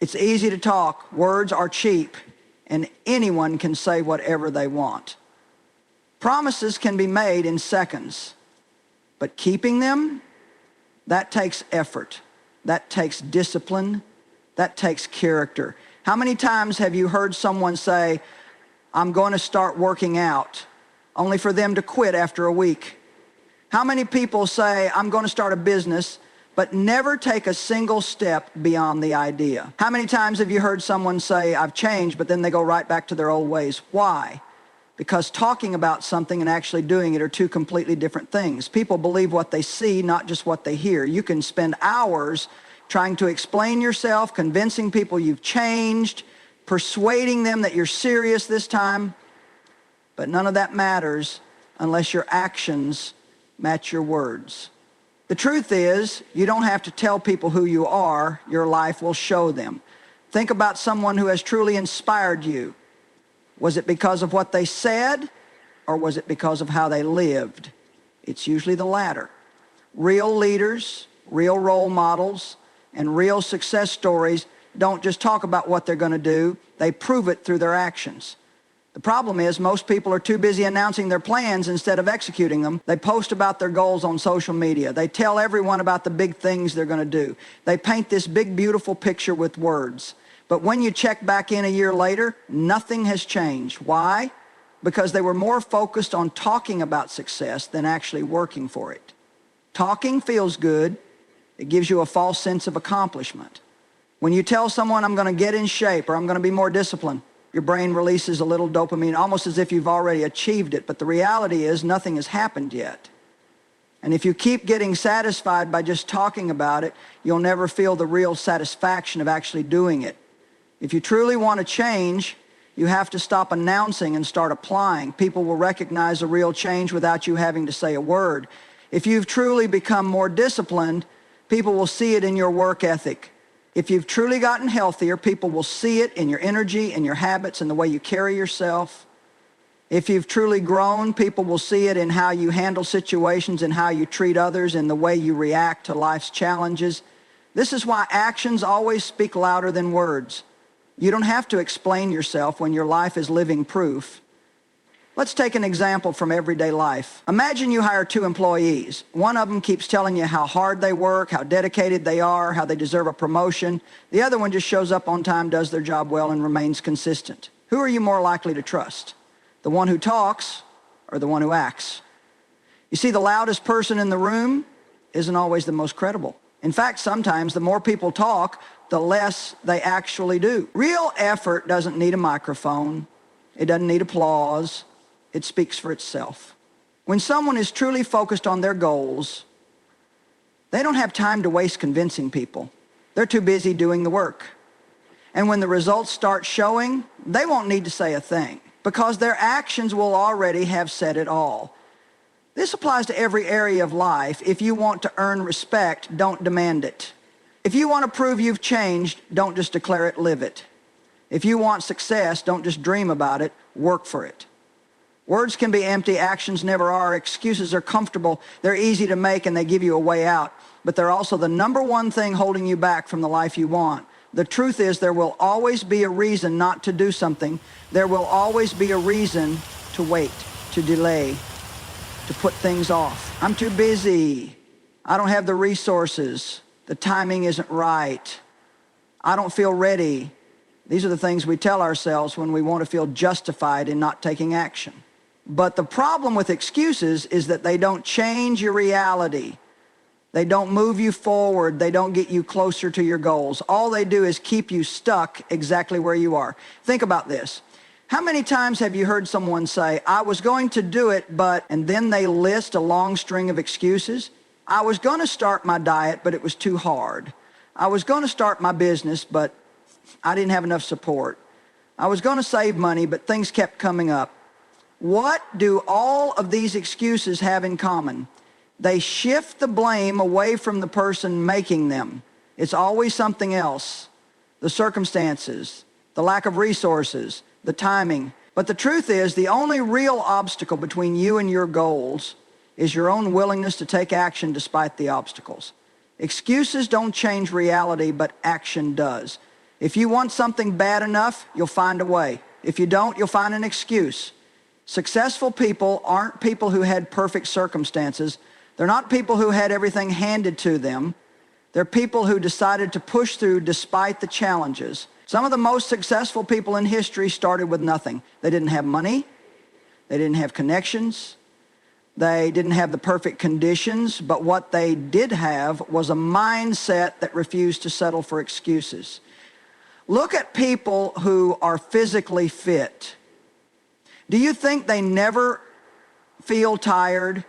It's easy to talk. Words are cheap, and anyone can say whatever they want. Promises can be made in seconds, but keeping them, that takes effort. That takes discipline. That takes character. How many times have you heard someone say, I'm going to start working out, only for them to quit after a week? How many people say, I'm going to start a business, but never take a single step beyond the idea? How many times have you heard someone say, I've changed, but then they go right back to their old ways? Why? Because talking about something and actually doing it are two completely different things. People believe what they see, not just what they hear. You can spend hours trying to explain yourself, convincing people you've changed, persuading them that you're serious this time, but none of that matters unless your actions match your words. The truth is, you don't have to tell people who you are. Your life will show them. Think about someone who has truly inspired you. Was it because of what they said, or was it because of how they lived? It's usually the latter. Real leaders, real role models, and real success stories don't just talk about what they're going to do, they prove it through their actions. The problem is most people are too busy announcing their plans instead of executing them. They post about their goals on social media. They tell everyone about the big things they're going to do. They paint this big, beautiful picture with words. But when you check back in a year later, nothing has changed. Why? Because they were more focused on talking about success than actually working for it. Talking feels good. It gives you a false sense of accomplishment. When you tell someone, I'm going to get in shape or I'm going to be more disciplined, your brain releases a little dopamine, almost as if you've already achieved it. But the reality is nothing has happened yet. And if you keep getting satisfied by just talking about it, you'll never feel the real satisfaction of actually doing it. If you truly want to change, you have to stop announcing and start applying. People will recognize a real change without you having to say a word. If you've truly become more disciplined, people will see it in your work ethic. If you've truly gotten healthier, people will see it in your energy, in your habits, in the way you carry yourself. If you've truly grown, people will see it in how you handle situations and how you treat others, in the way you react to life's challenges. This is why actions always speak louder than words. You don't have to explain yourself when your life is living proof. Let's take an example from everyday life. Imagine you hire 2 employees. One of them keeps telling you how hard they work, how dedicated they are, how they deserve a promotion. The other one just shows up on time, does their job well, and remains consistent. Who are you more likely to trust? The one who talks or the one who acts? You see, the loudest person in the room isn't always the most credible. In fact, sometimes the more people talk, the less they actually do. Real effort doesn't need a microphone. It doesn't need applause. It speaks for itself. When someone is truly focused on their goals, they don't have time to waste convincing people. They're too busy doing the work. And when the results start showing, they won't need to say a thing, because their actions will already have said it all. This applies to every area of life. If you want to earn respect, don't demand it. If you want to prove you've changed, don't just declare it, live it. If you want success, don't just dream about it, work for it. Words can be empty, actions never are. Excuses are comfortable, they're easy to make, and they give you a way out. But they're also the #1 thing holding you back from the life you want. The truth is, there will always be a reason not to do something. There will always be a reason to wait, to delay, to put things off. I'm too busy. I don't have the resources. The timing isn't right. I don't feel ready. These are the things we tell ourselves when we want to feel justified in not taking action. But the problem with excuses is that they don't change your reality. They don't move you forward. They don't get you closer to your goals. All they do is keep you stuck exactly where you are. Think about this. How many times have you heard someone say, I was going to do it, but, and then they list a long string of excuses? I was going to start my diet, but it was too hard. I was going to start my business, but I didn't have enough support. I was going to save money, but things kept coming up. What do all of these excuses have in common? They shift the blame away from the person making them. It's always something else. The circumstances, the lack of resources, the timing. But the truth is, the only real obstacle between you and your goals is your own willingness to take action despite the obstacles. Excuses don't change reality, but action does. If you want something bad enough, you'll find a way. If you don't, you'll find an excuse. Successful people aren't people who had perfect circumstances. They're not people who had everything handed to them. They're people who decided to push through despite the challenges. Some of the most successful people in history started with nothing. They didn't have money. They didn't have connections. They didn't have the perfect conditions, but what they did have was a mindset that refused to settle for excuses. Look at people who are physically fit. Do you think they never feel tired?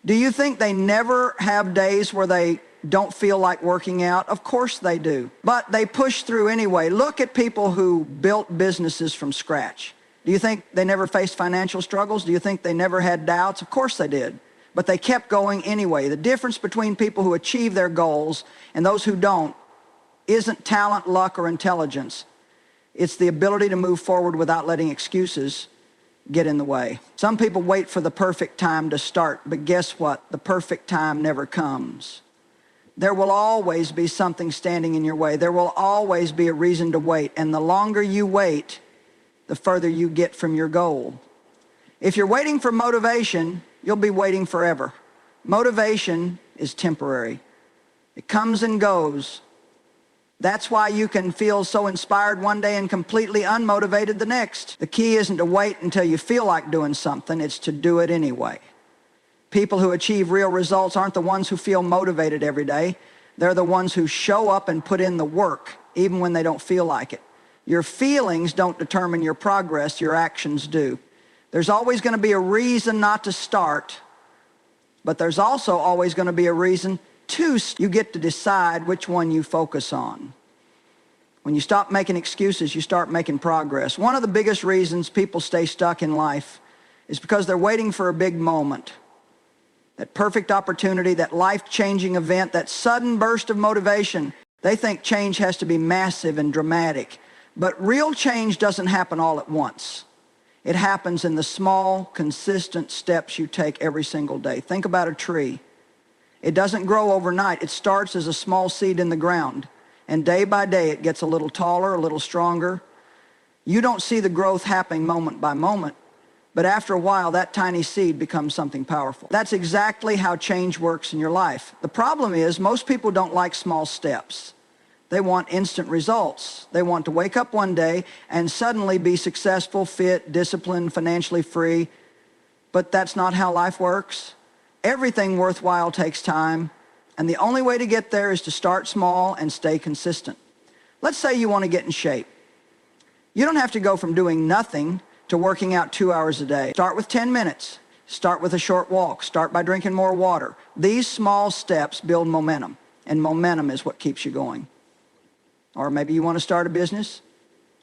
Do you think they never have days where they don't feel like working out? Of course they do. But they push through anyway. Look at people who built businesses from scratch. Do you think they never faced financial struggles? Do you think they never had doubts? Of course they did. But they kept going anyway. The difference between people who achieve their goals and those who don't isn't talent, luck, or intelligence. It's the ability to move forward without letting excuses get in the way. Some people wait for the perfect time to start, but guess what? The perfect time never comes. There will always be something standing in your way. There will always be a reason to wait, and the longer you wait, the further you get from your goal. If you're waiting for motivation, you'll be waiting forever. Motivation is temporary. It comes and goes. That's why you can feel so inspired one day and completely unmotivated the next. The key isn't to wait until you feel like doing something, it's to do it anyway. People who achieve real results aren't the ones who feel motivated every day. They're the ones who show up and put in the work, even when they don't feel like it. Your feelings don't determine your progress, your actions do. There's always going to be a reason not to start, but there's also always going to be a reason to. You get to decide which one you focus on. When you stop making excuses, you start making progress. One of the biggest reasons people stay stuck in life is because they're waiting for a big moment. That perfect opportunity, that life-changing event, that sudden burst of motivation. They think change has to be massive and dramatic. But real change doesn't happen all at once. It happens in the small, consistent steps you take every single day. Think about a tree. It doesn't grow overnight. It starts as a small seed in the ground. And day by day, it gets a little taller, a little stronger. You don't see the growth happening moment by moment. But after a while, that tiny seed becomes something powerful. That's exactly how change works in your life. The problem is, most people don't like small steps. They want instant results. They want to wake up one day and suddenly be successful, fit, disciplined, financially free. But that's not how life works. Everything worthwhile takes time, and the only way to get there is to start small and stay consistent. Let's say you want to get in shape. You don't have to go from doing nothing to working out 2 hours a day. Start with 10 minutes. Start with a short walk. Start by drinking more water. These small steps build momentum, and momentum is what keeps you going. Or maybe you want to start a business.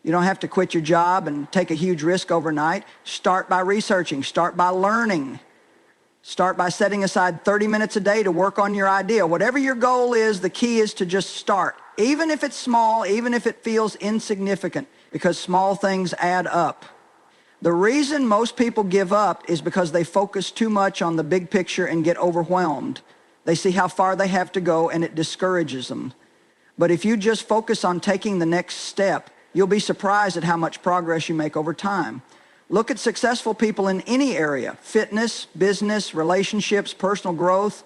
You don't have to quit your job and take a huge risk overnight. Start by researching. Start by learning. Start by setting aside 30 minutes a day to work on your idea. Whatever your goal is, the key is to just start. Even if it's small, even if it feels insignificant, because small things add up. The reason most people give up is because they focus too much on the big picture and get overwhelmed. They see how far they have to go and it discourages them. But if you just focus on taking the next step, you'll be surprised at how much progress you make over time. Look at successful people in any area: fitness, business, relationships, personal growth.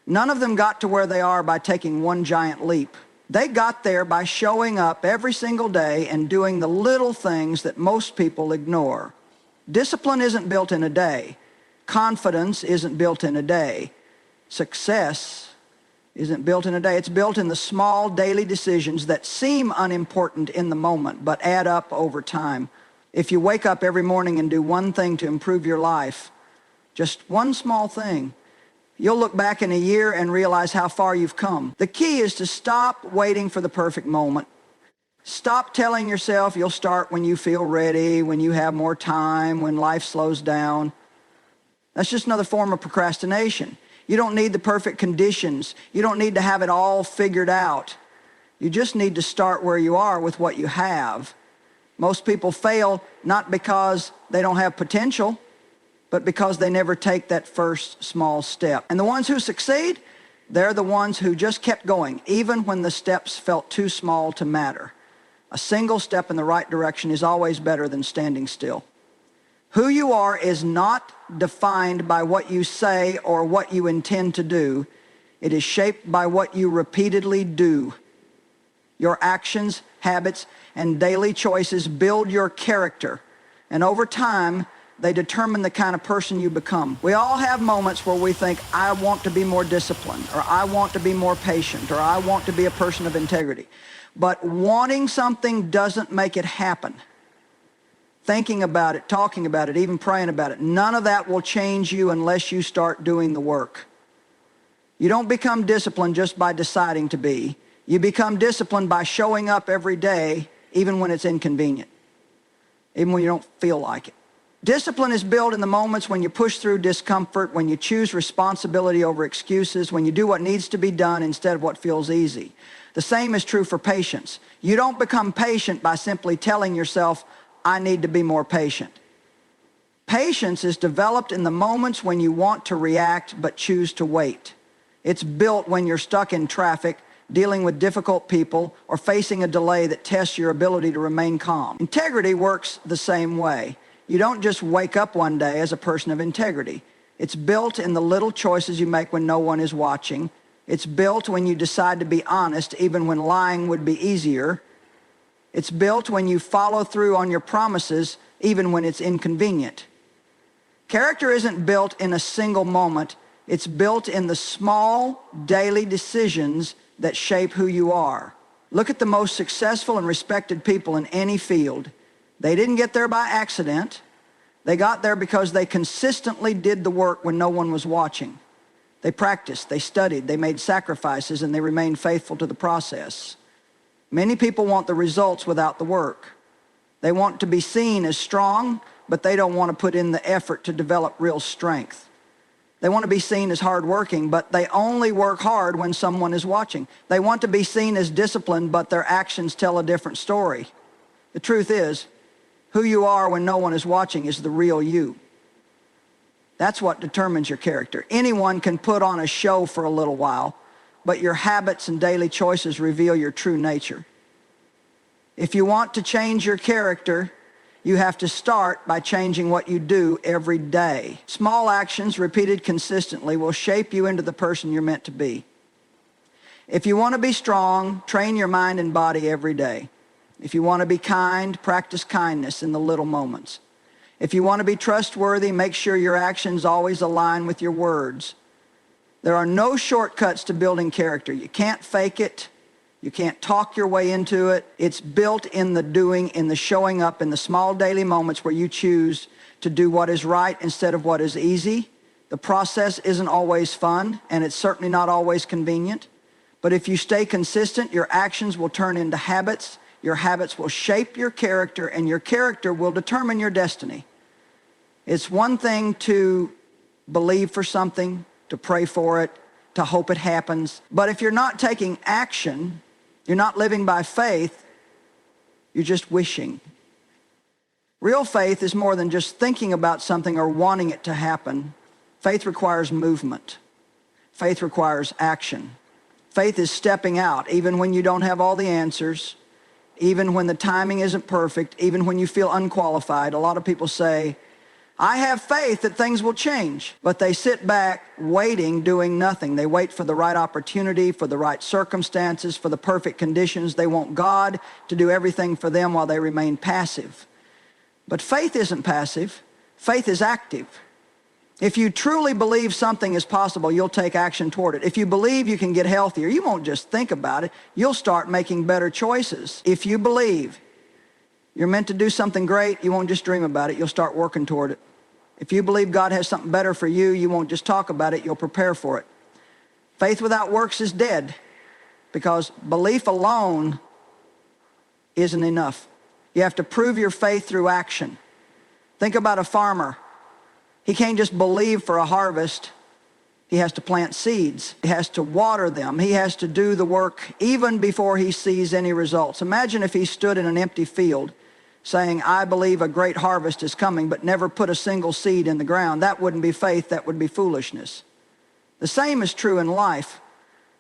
None of them got to where they are by taking one giant leap. They got there by showing up every single day and doing the little things that most people ignore. Discipline isn't built in a day. Confidence isn't built in a day. Success isn't built in a day. It's built in the small daily decisions that seem unimportant in the moment, but add up over time. If you wake up every morning and do one thing to improve your life, just one small thing, you'll look back in a year and realize how far you've come. The key is to stop waiting for the perfect moment. Stop telling yourself you'll start when you feel ready, when you have more time, when life slows down. That's just another form of procrastination. You don't need the perfect conditions. You don't need to have it all figured out. You just need to start where you are with what you have. Most people fail not because they don't have potential, but because they never take that first small step. And the ones who succeed, They're the ones who just kept going, even when the steps felt too small to matter. A single step in the right direction is always better than standing still. Who you are is not defined by what you say or what you intend to do. It is shaped by what you repeatedly do. Your actions, habits, and daily choices build your character, and over time, they determine the kind of person you become. We all have moments where we think, I want to be more disciplined, or I want to be more patient, or I want to be a person of integrity. But wanting something doesn't make it happen. Thinking about it, talking about it, even praying about it, none of that will change you unless you start doing the work. You don't become disciplined just by deciding to be. You become disciplined by showing up every day, even when it's inconvenient, even when you don't feel like it. Discipline is built in the moments when you push through discomfort, when you choose responsibility over excuses, when you do what needs to be done instead of what feels easy. The same is true for patience. You don't become patient by simply telling yourself, I need to be more patient. Patience is developed in the moments when you want to react but choose to wait. It's built when you're stuck in traffic, dealing with difficult people, or facing a delay that tests your ability to remain calm. Integrity works the same way. You don't just wake up one day as a person of integrity. It's built in the little choices you make when no one is watching. It's built when you decide to be honest, even when lying would be easier. It's built when you follow through on your promises, even when it's inconvenient. Character isn't built in a single moment. It's built in the small, daily decisions that shape who you are. Look at the most successful and respected people in any field. They didn't get there by accident. They got there because they consistently did the work when no one was watching. They practiced, they studied, they made sacrifices, and they remained faithful to the process. Many people want the results without the work. They want to be seen as strong, but they don't want to put in the effort to develop real strength. They want to be seen as hardworking, but they only work hard when someone is watching. They want to be seen as disciplined, but their actions tell a different story. The truth is, who you are when no one is watching is the real you. That's what determines your character. Anyone can put on a show for a little while, but your habits and daily choices reveal your true nature. If you want to change your character, you have to start by changing what you do every day. Small actions repeated consistently will shape you into the person you're meant to be. If you want to be strong, train your mind and body every day. If you want to be kind, practice kindness in the little moments. If you want to be trustworthy, make sure your actions always align with your words. There are no shortcuts to building character. You can't fake it. You can't talk your way into it. It's built in the doing, in the showing up, in the small daily moments where you choose to do what is right instead of what is easy. The process isn't always fun, and it's certainly not always convenient. But if you stay consistent, your actions will turn into habits. Your habits will shape your character, and your character will determine your destiny. It's one thing to believe for something, to pray for it, to hope it happens. But if you're not taking action, you're not living by faith, you're just wishing. Real faith is more than just thinking about something or wanting it to happen. Faith requires movement. Faith requires action. Faith is stepping out even when you don't have all the answers, even when the timing isn't perfect, even when you feel unqualified. A lot of people say, I have faith that things will change, but they sit back waiting, doing nothing. They wait for the right opportunity, for the right circumstances, for the perfect conditions. They want God to do everything for them while they remain passive. But faith isn't passive. Faith is active. If you truly believe something is possible, you'll take action toward it. If you believe you can get healthier, you won't just think about it. You'll start making better choices. If you believe you're meant to do something great, you won't just dream about it. You'll start working toward it. If you believe God has something better for you, you won't just talk about it. You'll prepare for it. Faith without works is dead, because belief alone isn't enough. You have to prove your faith through action. Think about a farmer. He can't just believe for a harvest. He has to plant seeds. He has to water them. He has to do the work even before he sees any results. Imagine if he stood in an empty field saying, I believe a great harvest is coming, but never put a single seed in the ground. That wouldn't be faith, that would be foolishness. The same is true in life.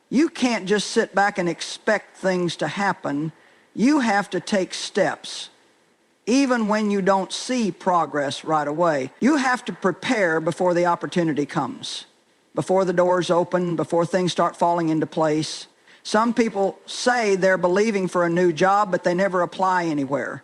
You can't just sit back and expect things to happen. You have to take steps, even when you don't see progress right away. You have to prepare before the opportunity comes, before the doors open, before things start falling into place. Some people say they're believing for a new job, but they never apply anywhere.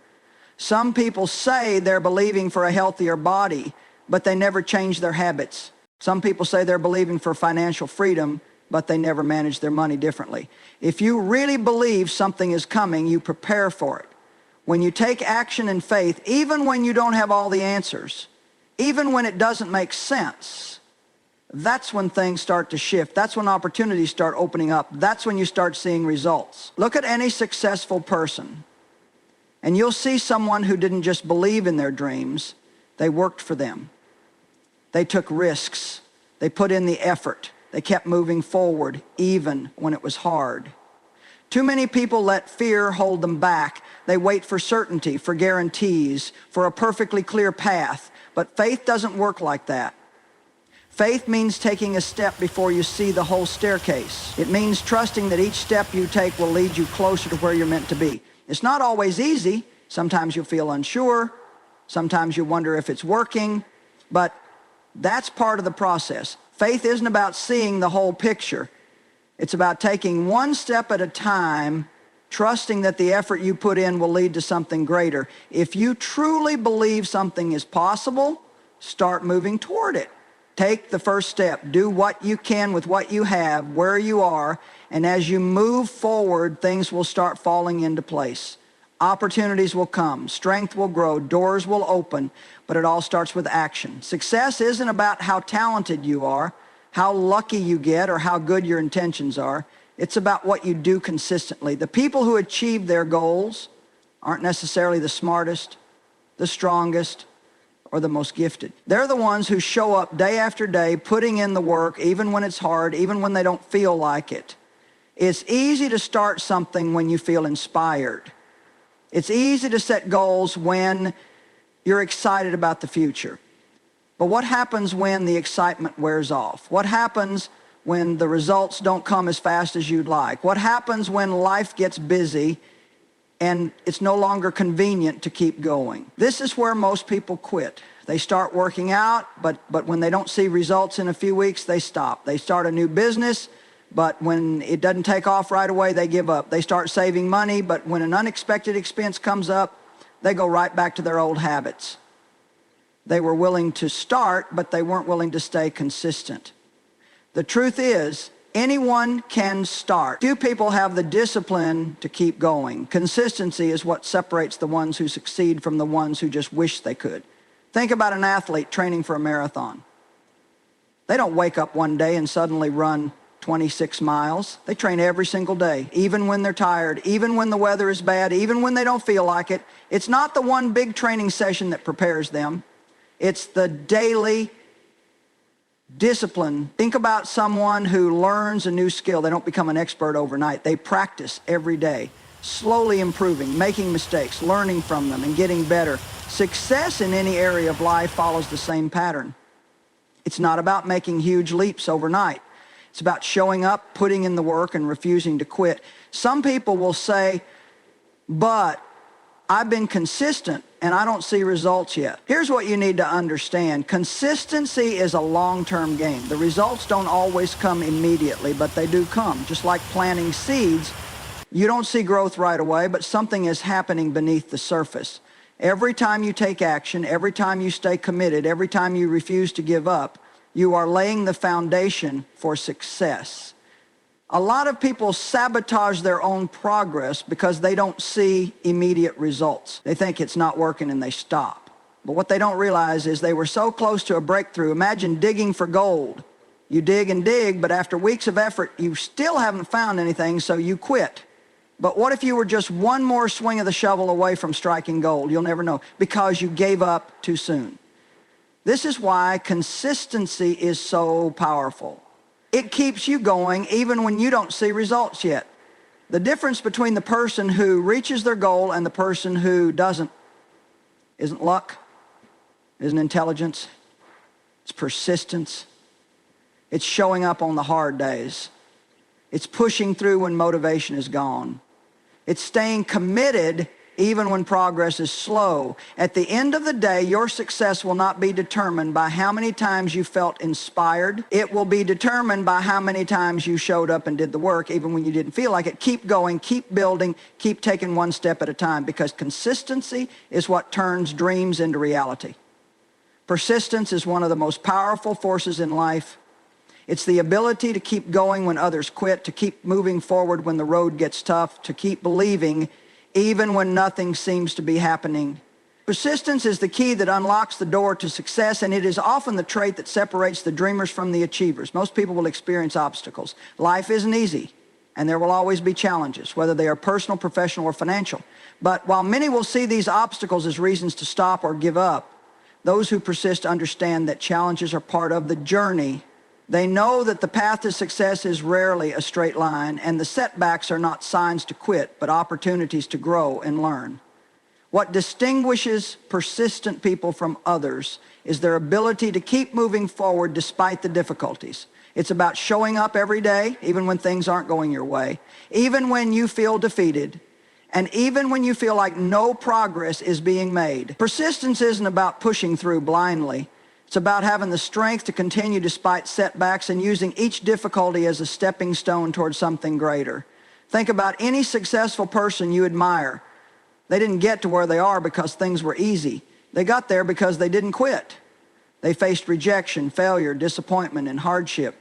Some people say they're believing for a healthier body, but they never change their habits. Some people say they're believing for financial freedom, but they never manage their money differently. If you really believe something is coming, you prepare for it. When you take action in faith, even when you don't have all the answers, even when it doesn't make sense, that's when things start to shift. That's when opportunities start opening up. That's when you start seeing results. Look at any successful person, and you'll see someone who didn't just believe in their dreams, they worked for them. They took risks. They put in the effort. They kept moving forward, even when it was hard. Too many people let fear hold them back. They wait for certainty, for guarantees, for a perfectly clear path. But faith doesn't work like that. Faith means taking a step before you see the whole staircase. It means trusting that each step you take will lead you closer to where you're meant to be. It's not always easy. Sometimes you'll feel unsure. Sometimes you wonder if it's working. But that's part of the process. Faith isn't about seeing the whole picture. It's about taking one step at a time, trusting that the effort you put in will lead to something greater. If you truly believe something is possible, start moving toward it. Take the first step. Do what you can with what you have, where you are, and as you move forward, things will start falling into place. Opportunities will come, strength will grow, doors will open, but it all starts with action. Success isn't about how talented you are, how lucky you get, or how good your intentions are. It's about what you do consistently. The people who achieve their goals aren't necessarily the smartest, the strongest, or the most gifted. They're the ones who show up day after day, putting in the work, even when it's hard, even when they don't feel like it. It's easy to start something when you feel inspired. It's easy to set goals when you're excited about the future. But what happens when the excitement wears off? What happens when the results don't come as fast as you'd like? What happens when life gets busy and it's no longer convenient to keep going? This is where most people quit. They start working out, but when they don't see results in a few weeks, they stop. They start a new business, but when it doesn't take off right away, they give up. They start saving money, but when an unexpected expense comes up, they go right back to their old habits. They were willing to start, but they weren't willing to stay consistent. The truth is, anyone can start. Few people have the discipline to keep going. Consistency is what separates the ones who succeed from the ones who just wish they could. Think about an athlete training for a marathon. They don't wake up one day and suddenly run 26 miles. They train every single day, even when they're tired, even when the weather is bad, even when they don't feel like it. It's not the one big training session that prepares them. It's the daily discipline. Think about someone who learns a new skill. They don't become an expert overnight. They practice every day, slowly improving, making mistakes, learning from them, and getting better. Success in any area of life follows the same pattern. It's not about making huge leaps overnight. It's about showing up, putting in the work, and refusing to quit. Some people will say, but I've been consistent and I don't see results yet. Here's what you need to understand. Consistency is a long-term game. The results don't always come immediately, but they do come. Just like planting seeds, you don't see growth right away, but something is happening beneath the surface. Every time you take action, every time you stay committed, every time you refuse to give up, you are laying the foundation for success. A lot of people sabotage their own progress because they don't see immediate results. They think it's not working and they stop. But what they don't realize is they were so close to a breakthrough. Imagine digging for gold. You dig and dig, but after weeks of effort, you still haven't found anything, so you quit. But what if you were just one more swing of the shovel away from striking gold? You'll never know, because you gave up too soon. This is why consistency is so powerful. It keeps you going even when you don't see results yet. The difference between the person who reaches their goal and the person who doesn't isn't luck, isn't intelligence, it's persistence. It's showing up on the hard days. It's pushing through when motivation is gone. It's staying committed even when progress is slow. At the end of the day, your success will not be determined by how many times you felt inspired. It will be determined by how many times you showed up and did the work, even when you didn't feel like it. Keep going, keep building, keep taking one step at a time, because consistency is what turns dreams into reality. Persistence is one of the most powerful forces in life. It's the ability to keep going when others quit, to keep moving forward when the road gets tough, to keep believing even when nothing seems to be happening. Persistence is the key that unlocks the door to success, and it is often the trait that separates the dreamers from the achievers. Most people will experience obstacles. Life isn't easy, and there will always be challenges, whether they are personal, professional, or financial. But while many will see these obstacles as reasons to stop or give up, those who persist understand that challenges are part of the journey. They know that the path to success is rarely a straight line, and the setbacks are not signs to quit, but opportunities to grow and learn. What distinguishes persistent people from others is their ability to keep moving forward despite the difficulties. It's about showing up every day, even when things aren't going your way, even when you feel defeated, and even when you feel like no progress is being made. Persistence isn't about pushing through blindly. It's about having the strength to continue despite setbacks and using each difficulty as a stepping stone towards something greater. Think about any successful person you admire. They didn't get to where they are because things were easy. They got there because they didn't quit. They faced rejection, failure, disappointment, and hardship.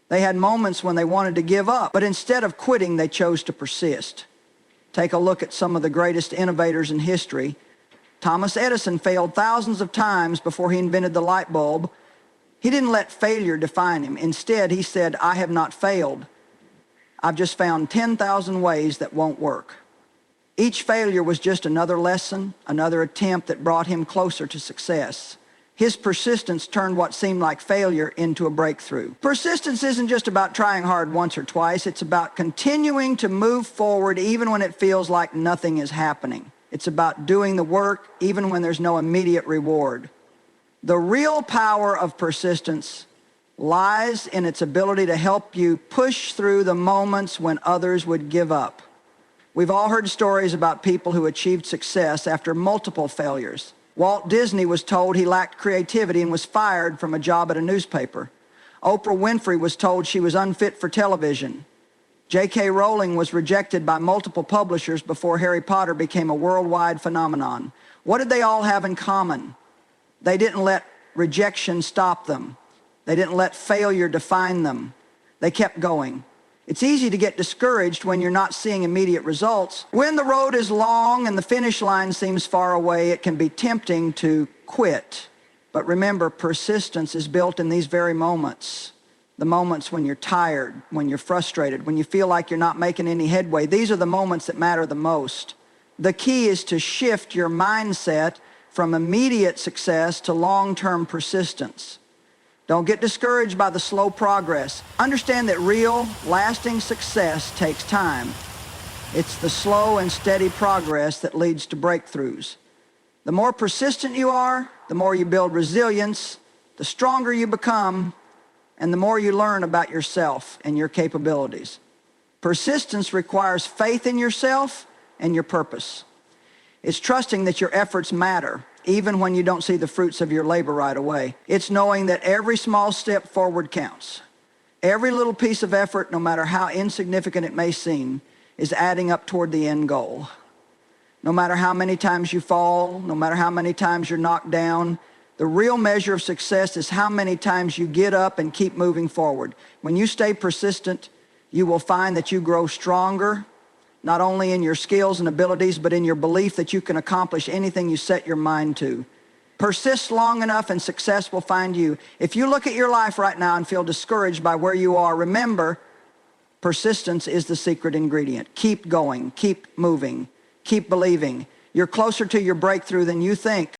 They had moments when they wanted to give up, but instead of quitting, they chose to persist. Take a look at some of the greatest innovators in history. Thomas Edison failed thousands of times before he invented the light bulb. He didn't let failure define him. Instead, he said, "I have not failed. I've just found 10,000 ways that won't work." Each failure was just another lesson, another attempt that brought him closer to success. His persistence turned what seemed like failure into a breakthrough. Persistence isn't just about trying hard once or twice. It's about continuing to move forward even when it feels like nothing is happening. It's about doing the work even when there's no immediate reward. The real power of persistence lies in its ability to help you push through the moments when others would give up. We've all heard stories about people who achieved success after multiple failures. Walt Disney was told he lacked creativity and was fired from a job at a newspaper. Oprah Winfrey was told she was unfit for television. J.K. Rowling was rejected by multiple publishers before Harry Potter became a worldwide phenomenon. What did they all have in common? They didn't let rejection stop them. They didn't let failure define them. They kept going. It's easy to get discouraged when you're not seeing immediate results. When the road is long and the finish line seems far away, it can be tempting to quit. But remember, persistence is built in these very moments. The moments when you're tired, when you're frustrated, when you feel like you're not making any headway. These are the moments that matter the most. The key is to shift your mindset from immediate success to long-term persistence. Don't get discouraged by the slow progress. Understand that real, lasting success takes time. It's the slow and steady progress that leads to breakthroughs. The more persistent you are, the more you build resilience, the stronger you become, and the more you learn about yourself and your capabilities. Persistence requires faith in yourself and your purpose. It's trusting that your efforts matter, even when you don't see the fruits of your labor right away. It's knowing that every small step forward counts. Every little piece of effort, no matter how insignificant it may seem, is adding up toward the end goal. No matter how many times you fall, no matter how many times you're knocked down, the real measure of success is how many times you get up and keep moving forward. When you stay persistent, you will find that you grow stronger, not only in your skills and abilities, but in your belief that you can accomplish anything you set your mind to. Persist long enough and success will find you. If you look at your life right now and feel discouraged by where you are, remember, persistence is the secret ingredient. Keep going, keep moving, keep believing. You're closer to your breakthrough than you think.